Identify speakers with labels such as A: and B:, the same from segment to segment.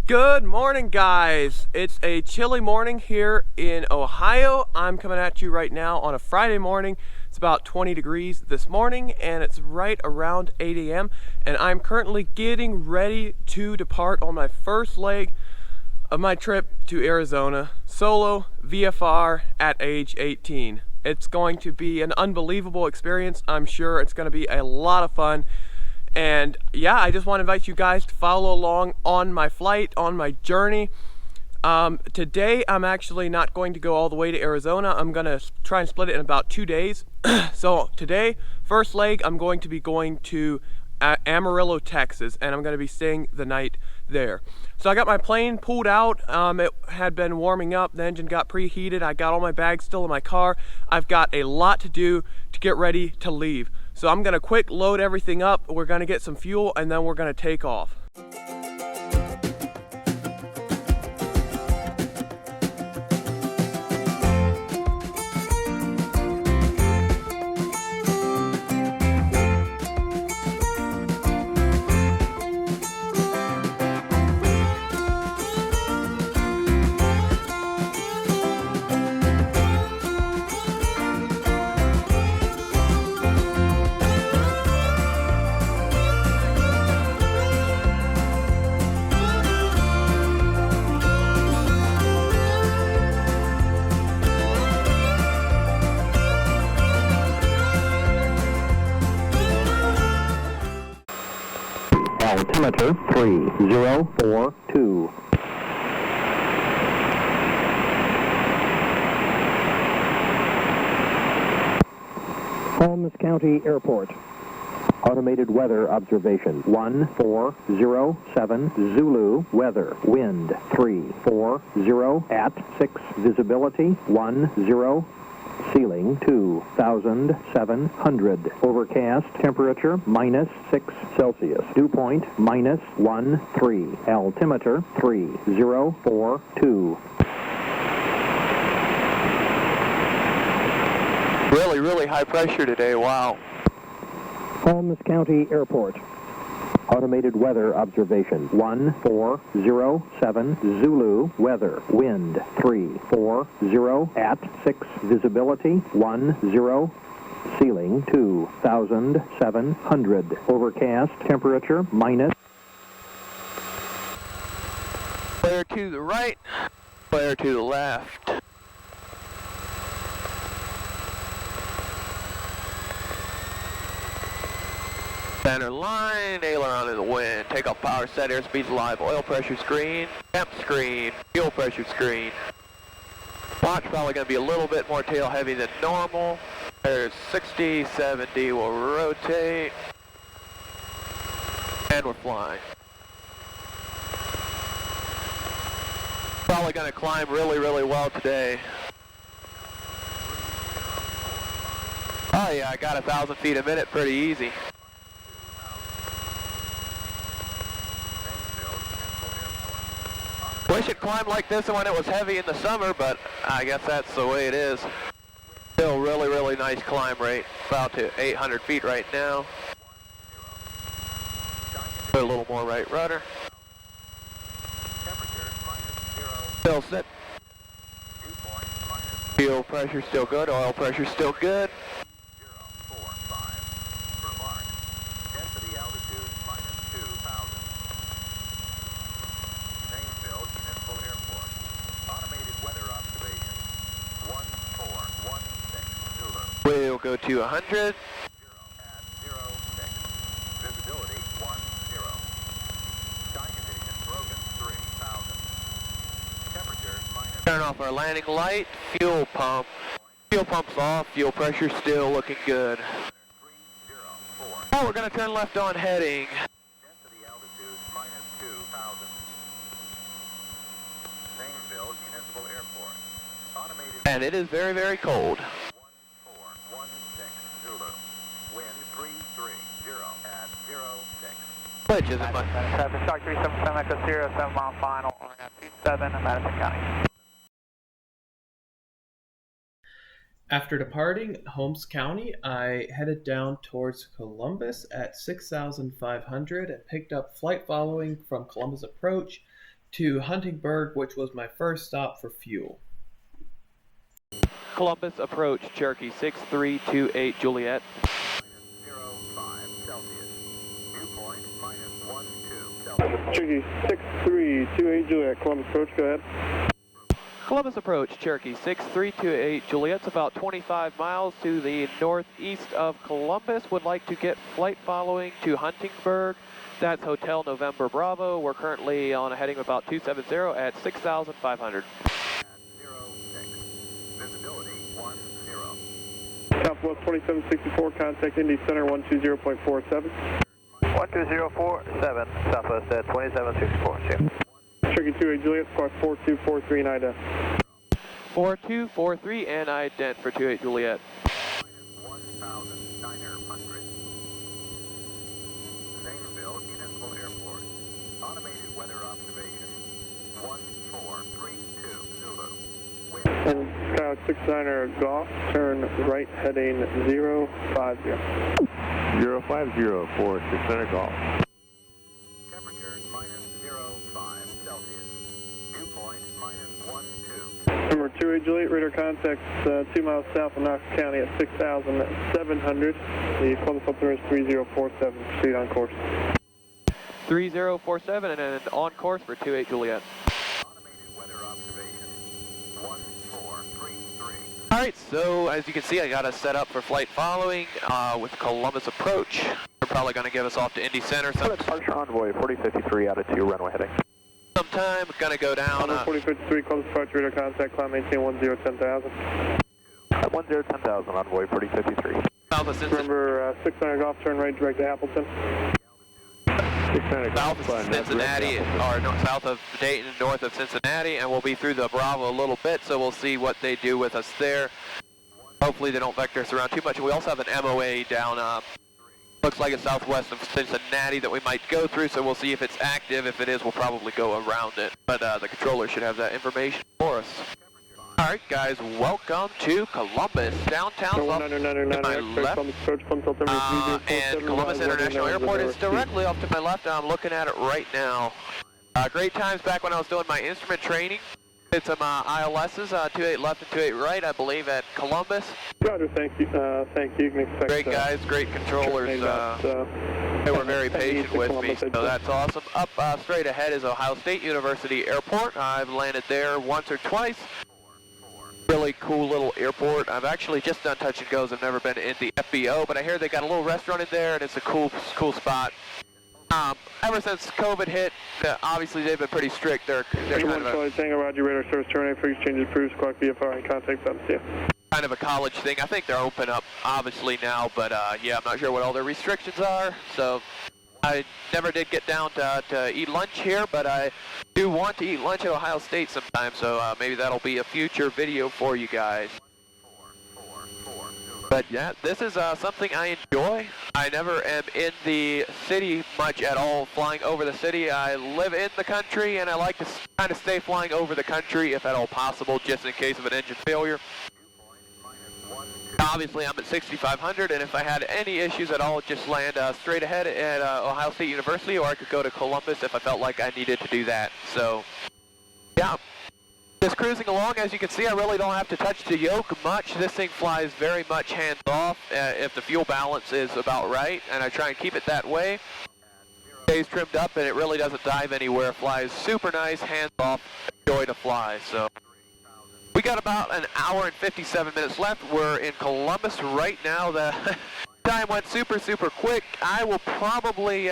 A: Good morning, guys. It's a chilly morning here in Ohio. I'm coming at you right now on a Friday morning. It's about 20 degrees this morning and it's right around 8 a.m. and I'm currently getting ready to depart on my first leg of my trip to Arizona, solo VFR at age 18. It's going to be an unbelievable experience. I'm sure it's going to be a lot of fun. And yeah, I just want to invite you guys to follow along on my flight, on my journey. Today, I'm actually not going to go all the way to Arizona. I'm going to try and split it in about 2 days. So today, first leg, I'm going to be going to Amarillo, Texas, and I'm going to be staying the night there. So I got my plane pulled out. It had been warming up. The engine got preheated. I got all my bags still in my car. I've got a lot to do to get ready to leave. So I'm gonna quick load everything up. We're gonna get some fuel and then we're gonna take off.
B: Altimeter 3042. Holmes County Airport. Automated weather observation 1407 Zulu weather, wind 340 at 6, visibility 10, ceiling 2,700, overcast, temperature -6 Celsius, dew point -13, altimeter 3042.
A: Really high pressure today, wow.
B: Holmes County Airport. Automated weather observation 1407 Zulu weather, wind 340 at 6, visibility 10, ceiling 2,700, overcast, temperature
A: Flare to the right, flare to the left. Center line, aileron in the wind, takeoff power set, airspeed's live, oil pressure screen, temp screen, fuel pressure screen. Launch probably going to be a little bit more tail heavy than normal. There's 60, 70, we'll rotate, and we're flying. Probably going to climb really well today. Oh yeah, I got 1,000 feet a minute pretty easy. Wish it climbed like this when it was heavy in the summer, but I guess that's the way it is. Still really nice climb rate, about to 800 feet right now. Put a little more right rudder. Still set. Fuel pressure still good, oil pressure still good. We'll go to 100.
B: Visibility 10. Sky condition broken 3,000. Temperature
A: Turn off our landing light, fuel pump. Fuel pump's off, fuel pressure still looking good. Oh, we're going to turn left on heading.
B: Density altitude -2,000. Zanesville Municipal Airport. Automated.
A: And it is very cold.
B: 1416 Zulu. Wind 330 at 06.
A: Which isn't much.
C: Shark 377 Echo 07 mile final on 27 in Madison County.
D: After departing Holmes County, I headed down towards Columbus at 6,500 and picked up flight following from Columbus Approach to Huntingburg, which was my first stop for fuel.
A: Columbus approach, Cherokee 6328 Juliet.
B: -05 Celsius. Dew point -12 Celsius.
C: Cherokee 6328 Juliet, Columbus approach, go ahead.
A: Columbus approach, Cherokee 6328 Juliet's about 25 miles to the northeast of Columbus. Would like to get flight following to Huntingburg. That's Hotel November Bravo. We're currently on a heading of about 270 at 6,500.
B: 06. Visibility 10.
C: Southwest 2764, contact Indy Center 120.47.
E: 12047, Southwest at 2764. See.
C: Cherokee 28 Juliet, squawk 4243 and IDA.
A: 4243 and ident for 28 Juliet.
B: -1900. Zanesville Municipal Airport. Automated weather observation 1432 Zulu. Wind
C: And Skyhawk 69er Golf, turn right heading 050.
E: 050 for 600 Golf.
B: temperature -05 Celsius. Dew point -12.
C: Number 28 Juliet, radar contacts 2 miles south of Knox County at 6,700. The Columbus altimeter is 3047, proceed on course.
A: 3047 and then on course for 28 Juliet.
B: Automated weather observation 1433.
A: Alright, so as you can see, I got us set up for flight following with Columbus approach. They're probably going to give us off to Indy Center
E: Departure Envoy 4053 out of 2, runway heading.
A: sometime. Going to go down.
C: 4053, Columbus departure, radar contact, climb maintain 1010,000.
E: 1010,000, Envoy 4053.
A: South of Cincinnati.
C: Remember 600 Golf, turn right direct to Appleton.
E: 600
A: South of Cincinnati, or south of Dayton, north of Cincinnati, and we'll be through the Bravo a little bit, so we'll see what they do with us there. Hopefully they don't vector us around too much. We also have an MOA down, looks like it's southwest of Cincinnati that we might go through, so we'll see if it's active. If it is, we'll probably go around it. But the controller should have that information for us. Alright guys, welcome to Columbus, downtown. And Columbus International Airport is directly off to my left. I'm looking at it right now. Great times back when I was doing my instrument training. Did some ILSs, 28 left and 28 right, I believe, at Columbus.
C: Roger, thank you. Thank you. You can expect,
A: Great guys, great controllers. They were very patient with me, so that's awesome. Up straight ahead is Ohio State University Airport. I've landed there once or twice. Really cool little airport. I've actually just done touch and goes. I've never been in the FBO, but I hear they got a little restaurant in there, and it's a cool spot. Ever since COVID hit, obviously they've been pretty strict. They're kind of
C: Tango, Roger, radar service terminate for exchange approved, squawk VFR and contact them. See ya.
A: kind of a college thing. I think they're open up obviously now, but yeah, I'm not sure what all their restrictions are. So I never did get down to eat lunch here, but I do want to eat lunch at Ohio State sometime, so maybe that'll be a future video for you guys. But yeah, this is something I enjoy. I never am in the city much at all, flying over the city. I live in the country, and I like to kind of stay flying over the country if at all possible, just in case of an engine failure. Obviously, I'm at 6,500, and if I had any issues at all, just land straight ahead at Ohio State University, or I could go to Columbus if I felt like I needed to do that. So, yeah, just cruising along. As you can see, I really don't have to touch the yoke much. This thing flies very much hands-off if the fuel balance is about right, and I try and keep it that way. Stays trimmed up, and it really doesn't dive anywhere. Flies super nice, hands-off, joy to fly. So we got about an hour and 57 minutes left. We're in Columbus right now. The time went super quick. I will probably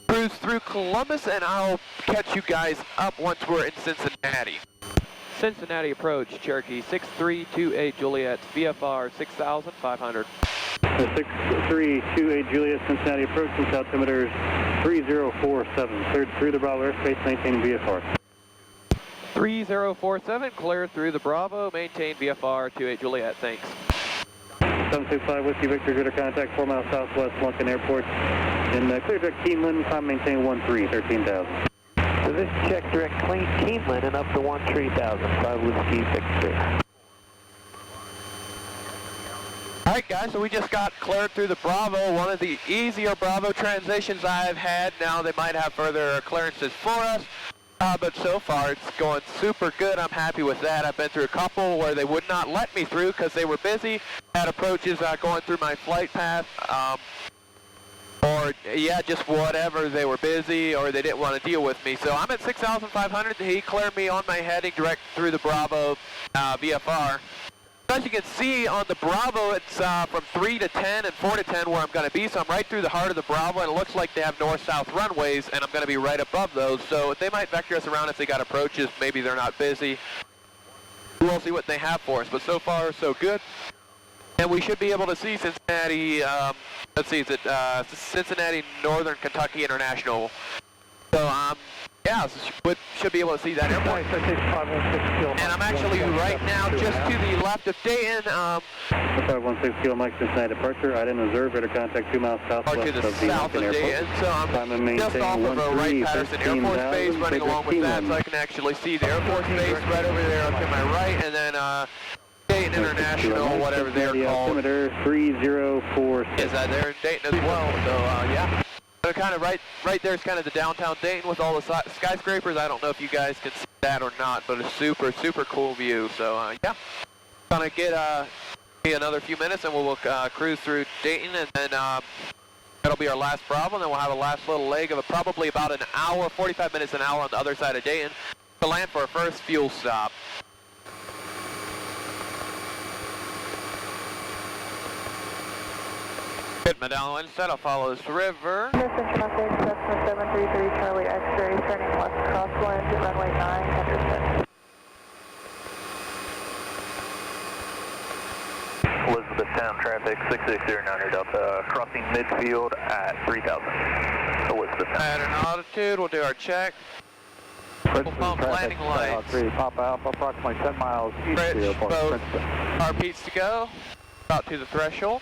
A: cruise through Columbus, and I'll catch you guys up once we're in Cincinnati. Cincinnati approach, Cherokee 6328 Juliet, VFR 6,500.
C: 6328 Juliet, Cincinnati approach, altimeter 3047. Cleared through the Bravo airspace, maintaining VFR.
A: 3047, clear through the Bravo, maintain VFR 28 Juliet, thanks.
C: 765 Whiskey Victor, good contact 4 miles southwest Lunken Airport. In clear direct Keeneland, climb maintain 13,000.
E: So this check direct clean Keeneland and up to 13,000, 5 Whiskey Victor.
A: Alright guys, so we just got cleared through the Bravo, one of the easier Bravo transitions I've had. Now they might have further clearances for us.
F: But so far it's going super good. I'm happy with that. I've been through a couple where they would not let me through because they were busy. Had approaches going through my flight path. Or, yeah, just whatever. They were busy or they didn't want to deal with me. So I'm at 6,500. He cleared me on my heading direct through the Bravo VFR. As you can see on the Bravo, it's from 3 to 10 and 4 to 10 where I'm going to be. So I'm right through the heart of the Bravo, and it looks like they have north-south runways, and I'm going to be right above those. So they might vector us around if they got approaches. Maybe they're not busy. We'll see what they have for us. But so far, so good. And we should be able to see Cincinnati, let's see, is it Cincinnati Northern Kentucky International. So, yeah, should be able to see that airport. And I'm actually right now just to the left of Dayton.
C: 516 Kilo Mike Cincinnati departure. I didn't observe radar contact 2 miles southwest
F: Or to the
C: of the
F: south of
C: Lincoln
F: Dayton.
C: Airport.
F: So I'm just off of a Wright-Patterson Air Force Base, running along with that, so I can actually see the Air Force Base right over there to my right, and then Dayton International, whatever they're called.
C: Altimeter 3046.
F: Is that there in Dayton as well? So yeah. So kind of right there is kind of the downtown Dayton with all the skyscrapers. I don't know if you guys can see that or not, but a super cool view. So yeah, gonna get another few minutes and we'll cruise through Dayton, and then that'll be our last Bravo, and then we'll have a last little leg of probably about an hour, 45 minutes, an hour on the other side of Dayton to land for our first fuel stop. Good, Medallo instead. I'll follow this river.
G: Houston traffic, Cessna 733 Charlie X-ray, turning left crosswind, runway 9, Henderson.
E: Elizabethtown traffic, 660 Delta, crossing midfield at 3000. Elizabethtown.
F: At an altitude, we'll do our check. Full pump landing lights.
E: Pop Alpha, approximately 10 miles east of the airport.
F: Both RPs to go. About to the threshold.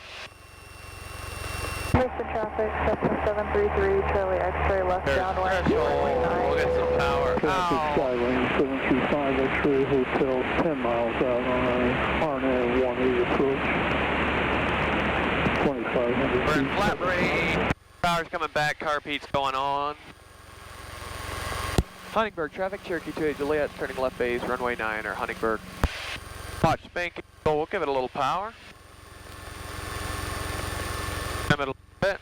G: Houston traffic, Cessna 733 Charlie X-ray, left
F: There's
G: downwind,
F: threshold.
G: runway 9.
F: We'll get some power.
H: Traffic
F: Ow.
H: Skylane 725 X-ray Hotel 10 miles out on a RNA 18 approach. 2,500
F: We're in
H: feet.
F: flat rate. Power's coming back. Car repeats going on. Huntingburg traffic, Cherokee 28 Juliet, turning left base, runway 9 or Huntingburg. Watch spanking. So we'll give it a little power. Trim it a little bit.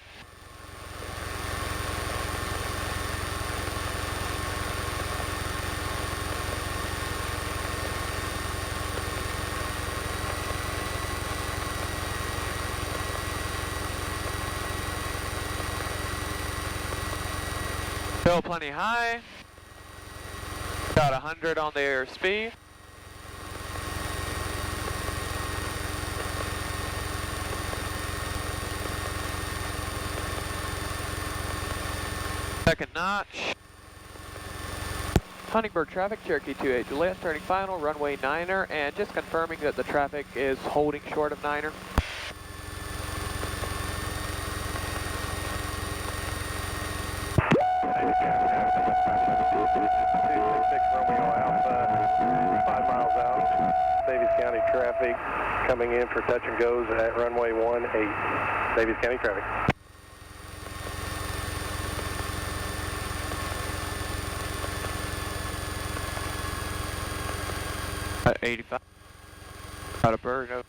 F: Still plenty high. Got 100 on the airspeed. Second notch. Huntingburg traffic, Cherokee 28 Juliet, turning final, runway 9er, and just confirming that the traffic is holding short of 9er.
B: Romeo Alpha, 5 miles out. Davies County traffic coming in for touch and goes at runway 18. Davies County traffic.
F: At 85. Got a bird. No.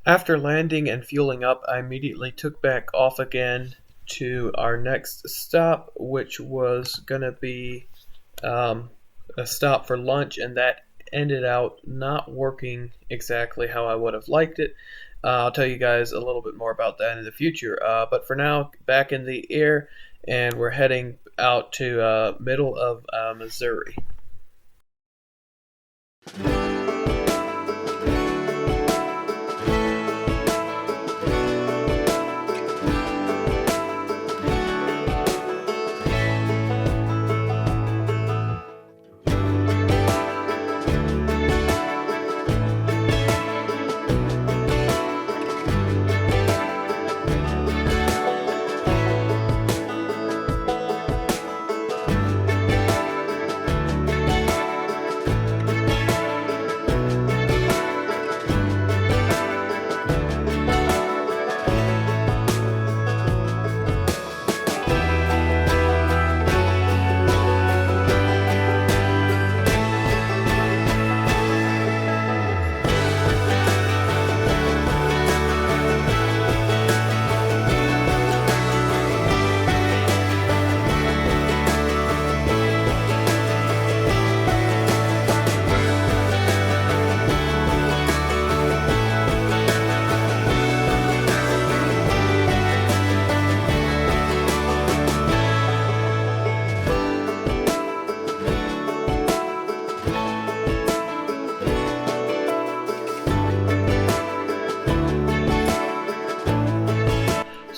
D: After landing and fueling up, I immediately took back off again to our next stop, which was going to be a stop for lunch, and that ended out not working exactly how I would have liked it. I'll tell you guys a little bit more about that in the future, but for now, back in the air, and we're heading out to middle of Missouri.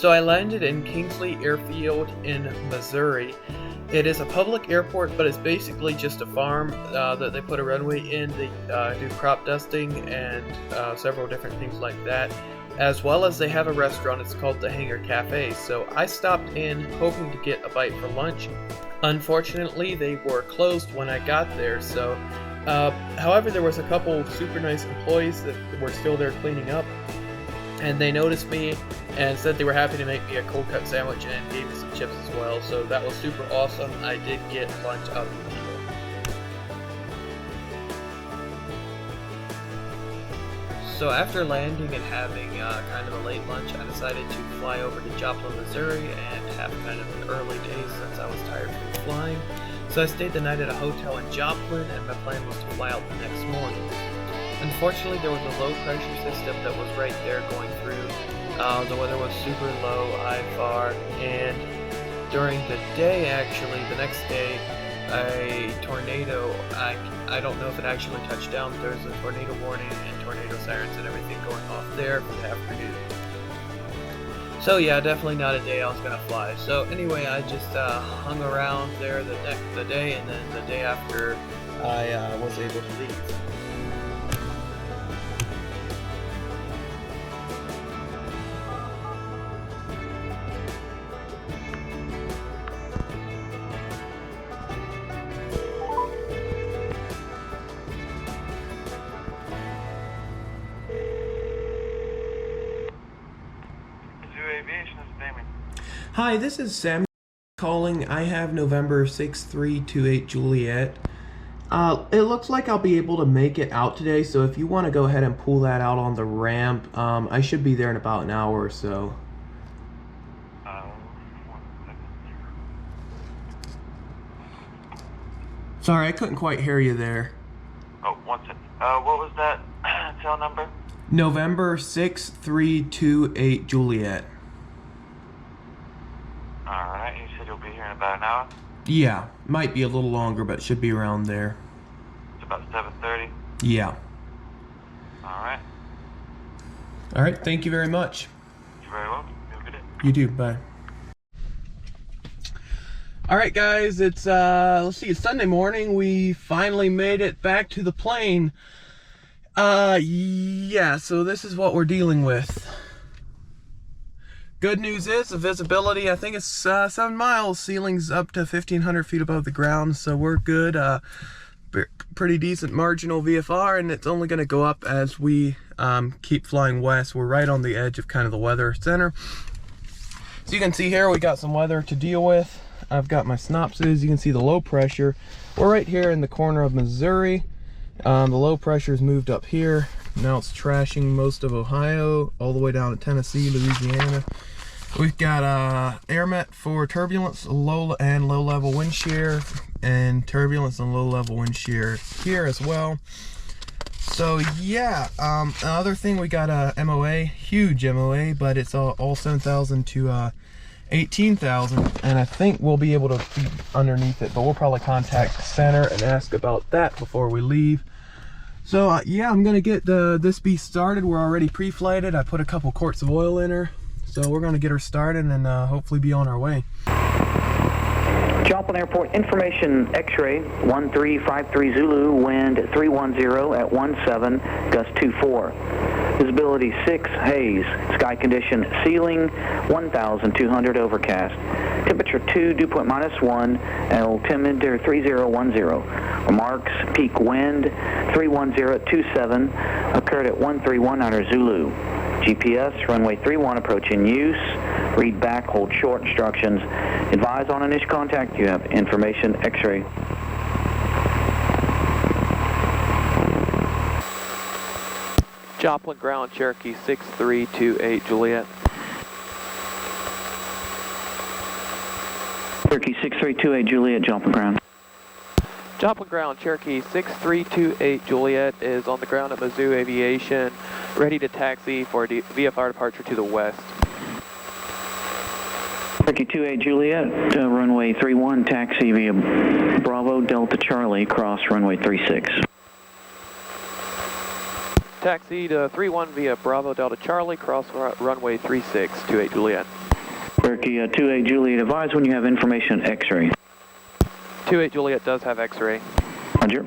D: So I landed in Kingsley Airfield in Missouri. It is a public airport, but it's basically just a farm that they put a runway in. They do crop dusting and several different things like that, as well as they have a restaurant. It's called the Hangar Cafe. So I stopped in hoping to get a bite for lunch. Unfortunately, they were closed when I got there. So, however, there was a couple super nice employees that were still there cleaning up, and they noticed me and said they were happy to make me a cold cut sandwich and gave me some chips as well. So that was super awesome. I did get lunch out of the deal. So after landing and having kind of a late lunch, I decided to fly over to Joplin, Missouri and have kind of an early day since I was tired from flying. So I stayed the night at a hotel in Joplin, and my plan was to fly out the next morning. Unfortunately, there was a low pressure system that was right there going through. The weather was super low, IFR, and during the day, actually, the next day, a tornado, I don't know if it actually touched down, but there's a tornado warning and tornado sirens and everything going off there for the afternoon. So yeah, definitely not a day I was gonna fly. So anyway, I just hung around there the day, and then the day after I was able to leave.
A: Hi, this is Sam calling. I have November 6328 Juliet. It looks like I'll be able to make it out today, so if you want to go ahead and pull that out on the ramp, I should be there in about an hour or so. Sorry, I couldn't quite hear you there.
I: Oh, 1 second. What was that tail number?
A: November 6328 Juliet.
I: Alright, you said you'll be here in about an hour?
A: Yeah, might be a little longer, but should be around there.
I: It's about 7:30?
A: Yeah.
I: Alright.
A: Alright, thank you very much.
I: You're very welcome. You have a good day.
A: You too, bye. Alright guys, it's it's Sunday morning. We finally made it back to the plane. Yeah, so this is what we're dealing with. Good news is the visibility, I think it's 7 miles, ceiling's up to 1,500 feet above the ground, so we're good. Pretty decent marginal VFR, and it's only going to go up as we keep flying west. We're right on the edge of kind of the weather center. So you can see here we got some weather to deal with. I've got my synopsis. You can see the low pressure. We're right here in the corner of Missouri. The low pressure's moved up here. Now it's trashing most of Ohio, all the way down to Tennessee, Louisiana. We've got AirMet for turbulence, low and low level wind shear, and turbulence and low level wind shear here as well. So yeah, another thing, we got a MOA, huge MOA, but it's all 7,000 to 18,000, and I think we'll be able to be underneath it, but we'll probably contact the center and ask about that before we leave. So yeah, I'm gonna get this beast started. We're already pre-flighted. I put a couple quarts of oil in her, so we're gonna get her started and hopefully be on our way.
E: Joplin Airport information, X-ray 1353 Zulu, wind 310 at 17, gust 24. Visibility 6, haze. Sky condition, ceiling 1,200, overcast. Temperature 2, dew point -1, altimeter 3010. Remarks, peak wind 310 at 27, occurred at 13100 Zulu. GPS, runway 31 approach in use. Read back, hold short instructions. Advise on initial contact. You have information, X-ray.
F: Joplin ground, Cherokee 6328 Juliet.
E: Cherokee 6328 Juliet, Joplin ground.
F: Joplin ground, Cherokee 6328 Juliet is on the ground at Mizzou Aviation, ready to taxi for VFR departure to the west.
E: Cherokee 28 Juliet, runway 31, taxi via Bravo Delta Charlie, cross runway 36.
F: Taxi to 31 via Bravo Delta Charlie, cross runway 36, 28 Juliet.
E: Cherokee 28 Juliet, advise when you have information X-ray.
F: 28 Juliet does have X-ray.
E: Roger.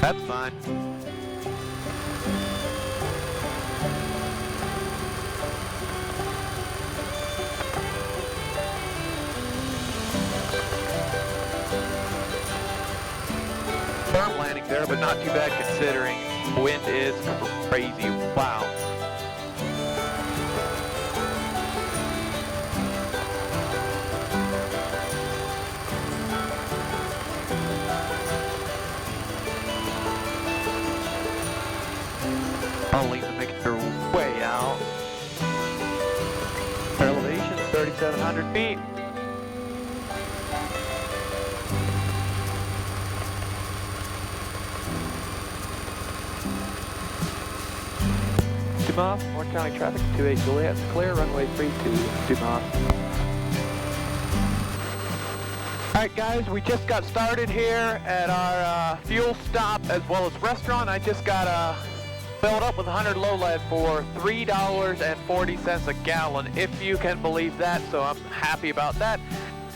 F: That's fine. Firm landing there, but not too bad considering the wind is crazy. Wow. I'll leave them making their way out. Their elevation is 3,700 feet. Dumas, North County traffic, 28 Juliet's clear, runway 32, Dumas. Alright guys, we just got started here at our fuel stop as well as restaurant. I just got filled up with 100 low lead for $3.40 a gallon, if you can believe that, so I'm happy about that.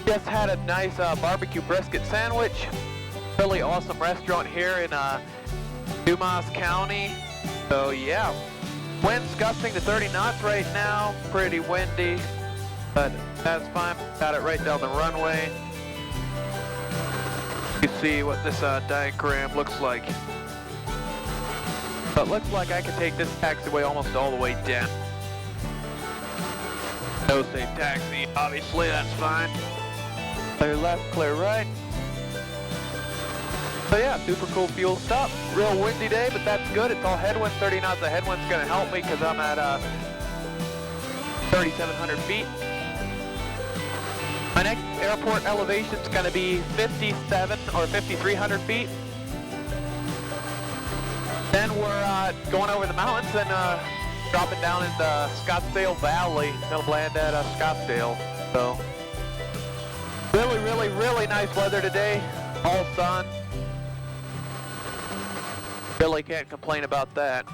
F: Just had a nice barbecue brisket sandwich. Really awesome restaurant here in Dumas County. So yeah, wind's gusting to 30 knots right now, pretty windy, but that's fine. Got it right down the runway. You can see what this diagram looks like. But looks like I can take this taxiway almost all the way down. No safe taxi, obviously, that's fine. Clear left, clear right. So yeah, super cool fuel stop. Real windy day, but that's good. It's all headwind, 30 knots of headwind's gonna help me because I'm at 3,700 feet. My next airport elevation is gonna be 57 or 5,300 feet. Then we're going over the mountains and dropping down into Scottsdale Valley. Gonna land at Scottsdale. So really, really, really nice weather today. All sun. Really can't complain about that.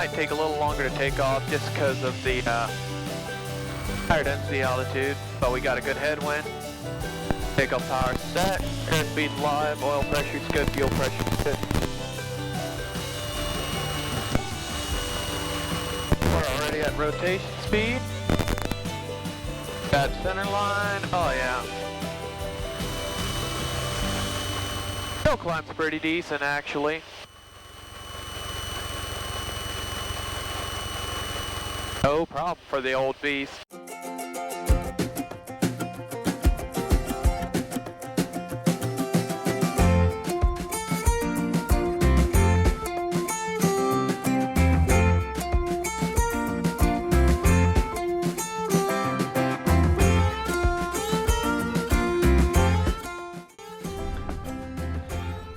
F: might take a little longer to take off just because of the higher density altitude, but we got a good headwind. Takeoff power set, airspeed live, oil pressure's good, fuel pressure's good. We're already at rotation speed. Got center line, oh yeah. Hill climb's pretty decent actually. No problem for the old beast.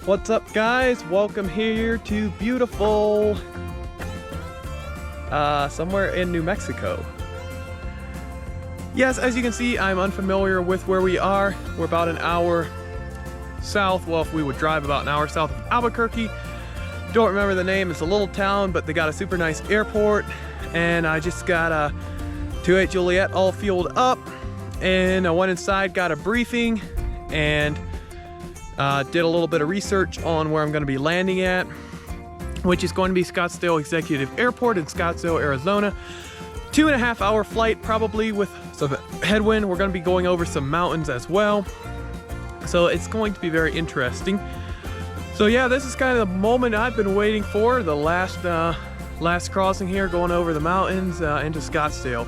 A: What's up, guys? Welcome here to beautiful somewhere in New Mexico. Yes, as you can see, I'm unfamiliar with where we are. We're about an hour south. Well, if we would drive about an hour south of Albuquerque. Don't remember the name. It's a little town, but they got a super nice airport. And I just got a 28 Juliet all fueled up, and I went inside, got a briefing, and did a little bit of research on where I'm going to be landing at, which is going to be Scottsdale Executive Airport in Scottsdale, Arizona. 2.5 hour flight, probably with some headwind. We're going to be going over some mountains as well, so it's going to be very interesting. So yeah, this is kind of the moment I've been waiting for, the last crossing here, going over the mountains into Scottsdale.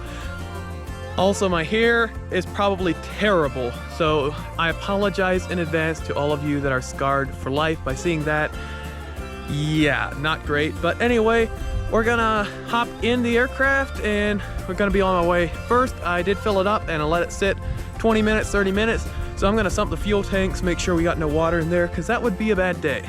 A: Also, my hair is probably terrible, so I apologize in advance to all of you that are scarred for life by seeing that. Yeah, not great. But anyway, we're gonna hop in the aircraft and we're gonna be on our way. First, I did fill it up and I let it sit 20 minutes, 30 minutes. So I'm gonna sump the fuel tanks, make sure we got no water in there, because that would be a bad day.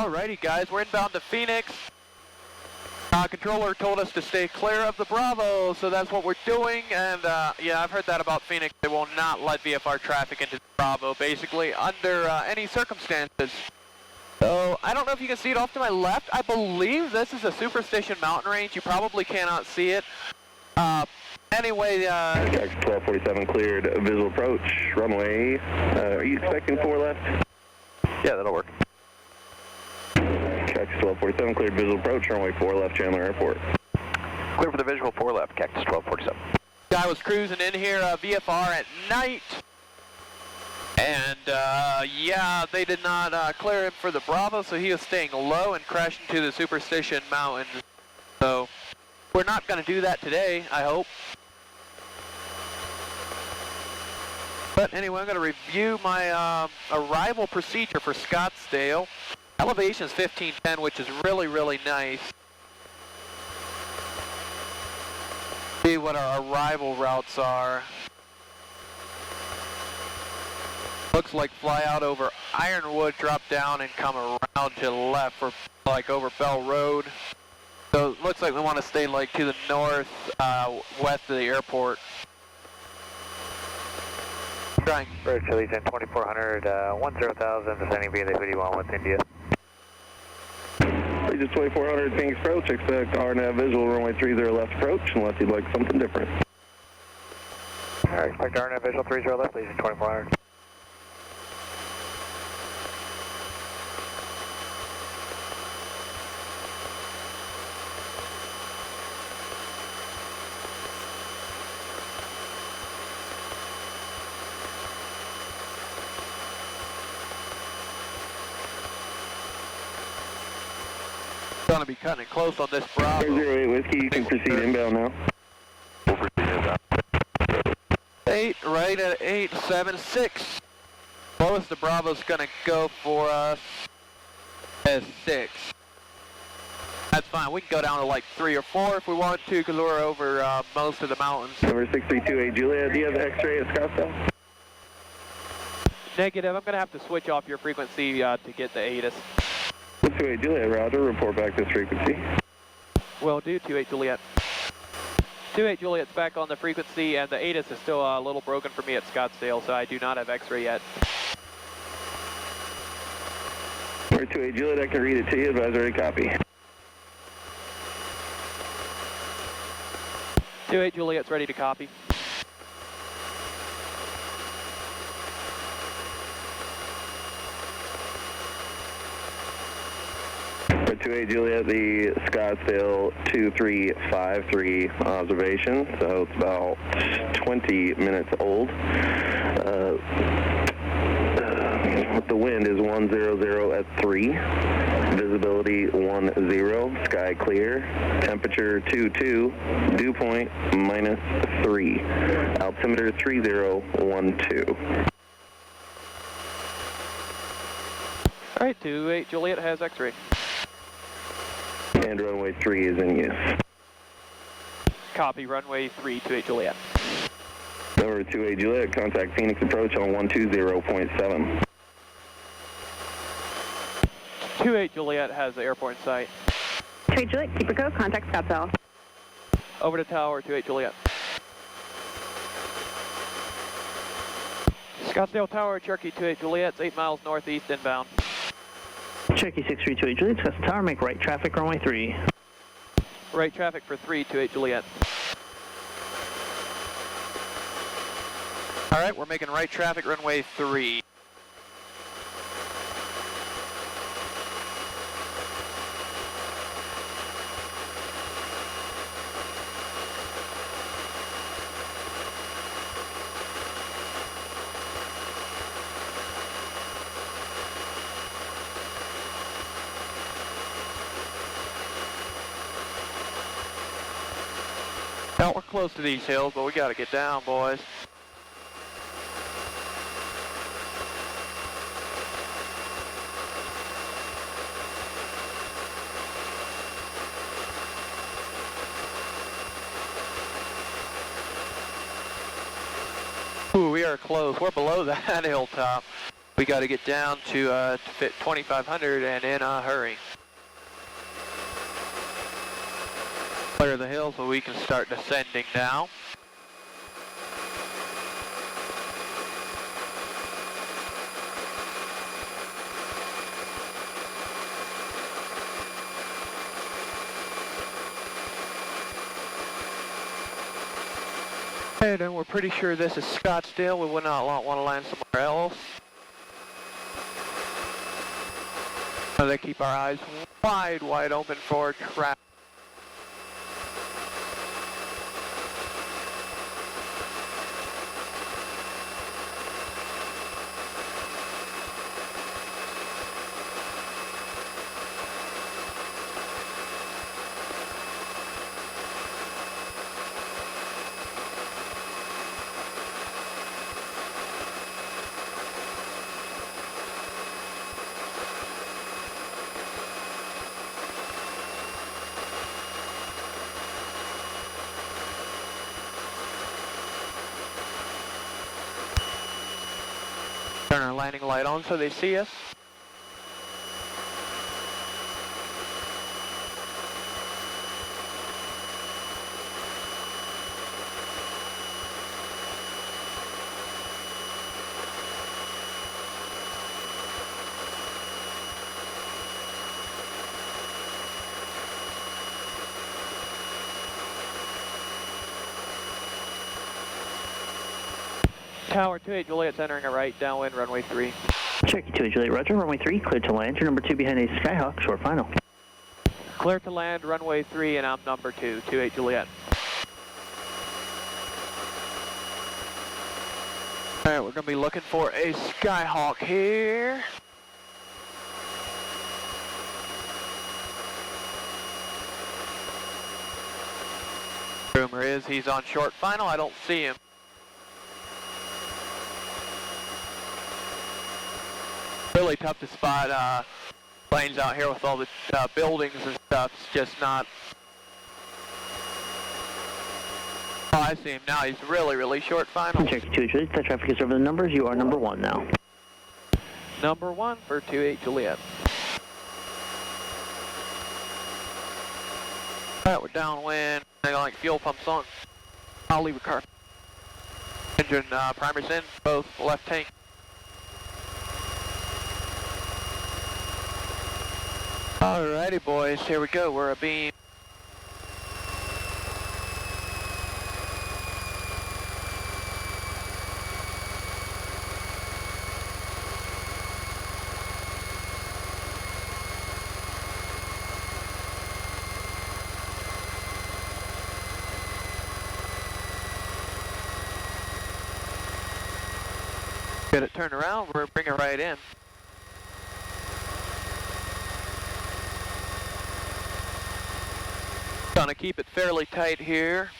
F: Alrighty guys, we're inbound to Phoenix. Controller told us to stay clear of the Bravo, so that's what we're doing, and yeah, I've heard that about Phoenix. They will not let VFR traffic into the Bravo, basically, under any circumstances. So, I don't know if you can see it off to my left. I believe this is a Superstition mountain range. You probably cannot see it. Anyway,
B: Jax 1247 cleared, visual approach, runway. Are you expecting 4 left?
F: yeah, that'll work.
B: Cactus 1247 cleared, visual approach, runway 4 left, Chandler Airport.
F: Clear for the visual 4 left, Cactus 1247. Guy was cruising in here, VFR at night. And, yeah, they did not clear him for the Bravo, so he was staying low and crashed into the Superstition Mountains. So, we're not going to do that today, I hope. But anyway, I'm going to review my arrival procedure for Scottsdale. Elevation is 1510, which is really, really nice. See what our arrival routes are. Looks like fly out over Ironwood, drop down and come around to the left for like over Bell Road. So it looks like we want to stay like to the north, west of the airport. Trying.
B: Road Chili's in 2400, 10,000, descending via the Hoodie 1 with India. Regis 2400, Phoenix approach, expect RNAV visual, runway 30 left approach, unless you'd like something different. Alright, expect RNAV visual 30 left, Regis 2400.
F: Going to be cutting it close on this Bravo.
B: 08 Whiskey, you can proceed inbound now.
F: 8, right at 876. Lowest the Bravo's going to go for us is 6. That's fine. We can go down to like 3 or 4 if we want to, because we're over most of the mountains.
B: Number 6328 Julia, do you have X-ray at Scottsdale?
A: Negative. I'm going to have to switch off your frequency to get the ATIS.
B: 28 Juliet, roger, report back this frequency.
A: Will do, 28 Juliet. 28 Juliet's back on the frequency, and the ATIS is still a little broken for me at Scottsdale, so I do not have X-ray yet.
B: Number 28 Juliet, I can read it to you, advisory copy.
A: 28 Juliet's ready to copy.
B: For 28 Juliet, the Scottsdale 2353 observation, so it's about 20 minutes old. The wind is 100 at 3, visibility 10, sky clear, temperature 22, dew point -3, altimeter 3012.
A: All right, 28 Juliet has X-ray.
B: And runway 3 is in use.
A: Copy, runway 3, 28 Juliet.
B: Number 28 Juliet, contact Phoenix approach on 120.7.
A: 28 Juliet has the airport in sight.
G: 28 Juliet, keep it go, contact Scottsdale.
A: Over to tower, 28 Juliet. Scottsdale Tower, Cherokee 28 Juliet, it's 8 miles northeast inbound.
E: Cherokee 632 Juliet, Scottsdale Tower, make right traffic, runway 3.
A: Right traffic for 3, 28 Juliet.
F: All right, we're making right traffic, runway 3. Well, we're close to these hills, but we got to get down, boys. Ooh, we are close. We're below that hilltop. We got to get down to fit 2500 and in a hurry. Clear the hills so we can start descending now. And we're pretty sure this is Scottsdale. We would not want to land somewhere else. So they keep our eyes wide open for traffic. Turn our landing light on so they see us. Tower 28 Juliet's entering a right, downwind, runway 3.
E: Cherokee 28 Juliet, roger, runway 3, cleared to land. You're number 2 behind a Skyhawk, short final.
F: Clear to land, runway 3, and I'm number 2, 28 Juliet. Alright, we're going to be looking for a Skyhawk here. Rumor is he's on short final, I don't see him. Really tough to spot planes out here with all the buildings and stuff. It's just not. Oh, I see him now. He's really short final.
E: Cherokee 28 Juliet, that traffic is over the numbers. You are number 1 now.
F: Number 1 for 28 Juliet. Alright, we're downwind. I got like fuel pumps on. I'll leave a car. Engine primers in, both left tank. Alrighty boys, here we go, we're a beam. Get it turned around, we're bringing it right in. Gonna keep it fairly tight here.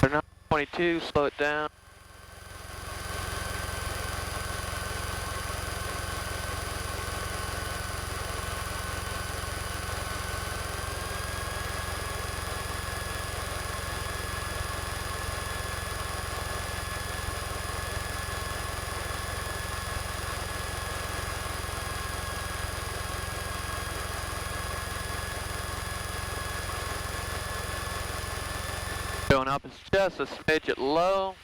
F: We're now 22, slow it down. Going up is just a smidge at low.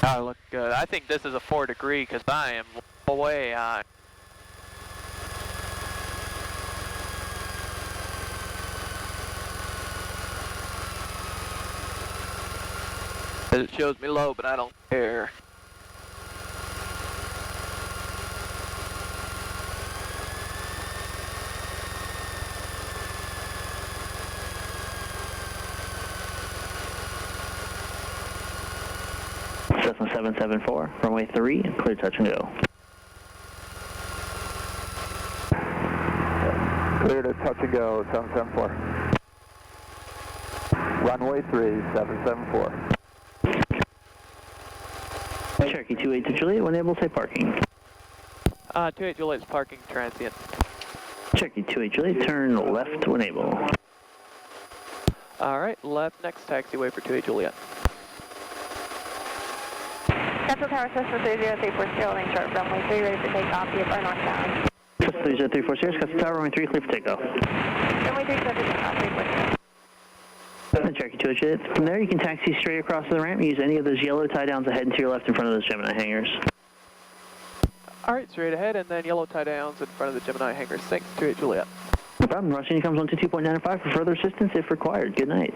F: I look good. I think this is a 4 degree because I am way high. It shows me low, but I don't care.
E: Cessna 774, runway 3, clear touch and go.
B: Clear to touch and go, 774. Runway 3, 774.
E: Cherokee 28 to Juliet, when able, say parking.
F: 28 Juliet's parking transient.
E: Cherokee 28 Juliet, turn left when able.
A: All right, left next taxiway for 28 Juliet.
G: Central Tower System 30340, holding short runway 3, ready for takeoff, VFR northbound.
E: System 30340, Scottsdale Tower, runway 3, clear for takeoff.
G: Runway 3, clear for takeoff, 340.
E: Cherokee 28 Juliet. From there, you can taxi straight across the ramp and use any of those yellow tie downs ahead and to your left in front of those Gemini hangars.
A: All right, straight ahead, and then yellow tie downs in front of the Gemini hangars. Thanks, 28 Juliet.
E: No problem. Rushing comes 122.95 for further assistance if required. Good night.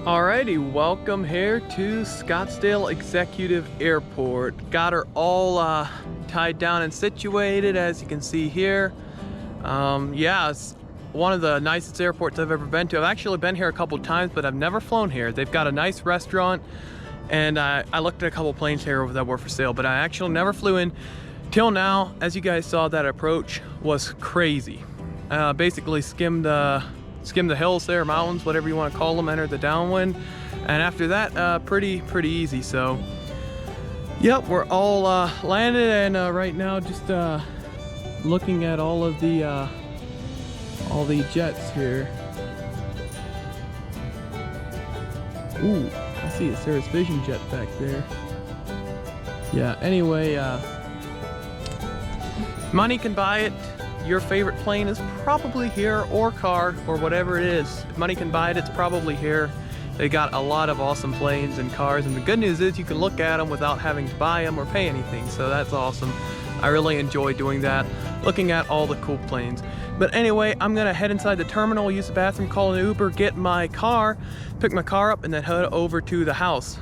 A: Alrighty, welcome here to Scottsdale Executive Airport. Got her all tied down and situated, as you can see here. Yeah, it's one of the nicest airports I've ever been to. I've actually been here a couple times, but I've never flown here. They've got a nice restaurant, and I looked at a couple planes here that were for sale, but I actually never flew in till now. As you guys saw, that approach was crazy. Basically skimmed the hills there, mountains, whatever you want to call them, enter the downwind, and after that, pretty easy. So, yep, we're all landed, and right now just looking at all the jets here. Ooh, I see a Cirrus Vision jet back there. Yeah, anyway, money can buy it. Your favorite plane is probably here, or car, or whatever it is. If money can buy it, it's probably here. They got a lot of awesome planes and cars, and the good news is you can look at them without having to buy them or pay anything, so that's awesome. I really enjoy doing that, looking at all the cool planes. But anyway, I'm gonna head inside the terminal, use the bathroom, call an Uber, get my car, pick my car up, and then head over to the house.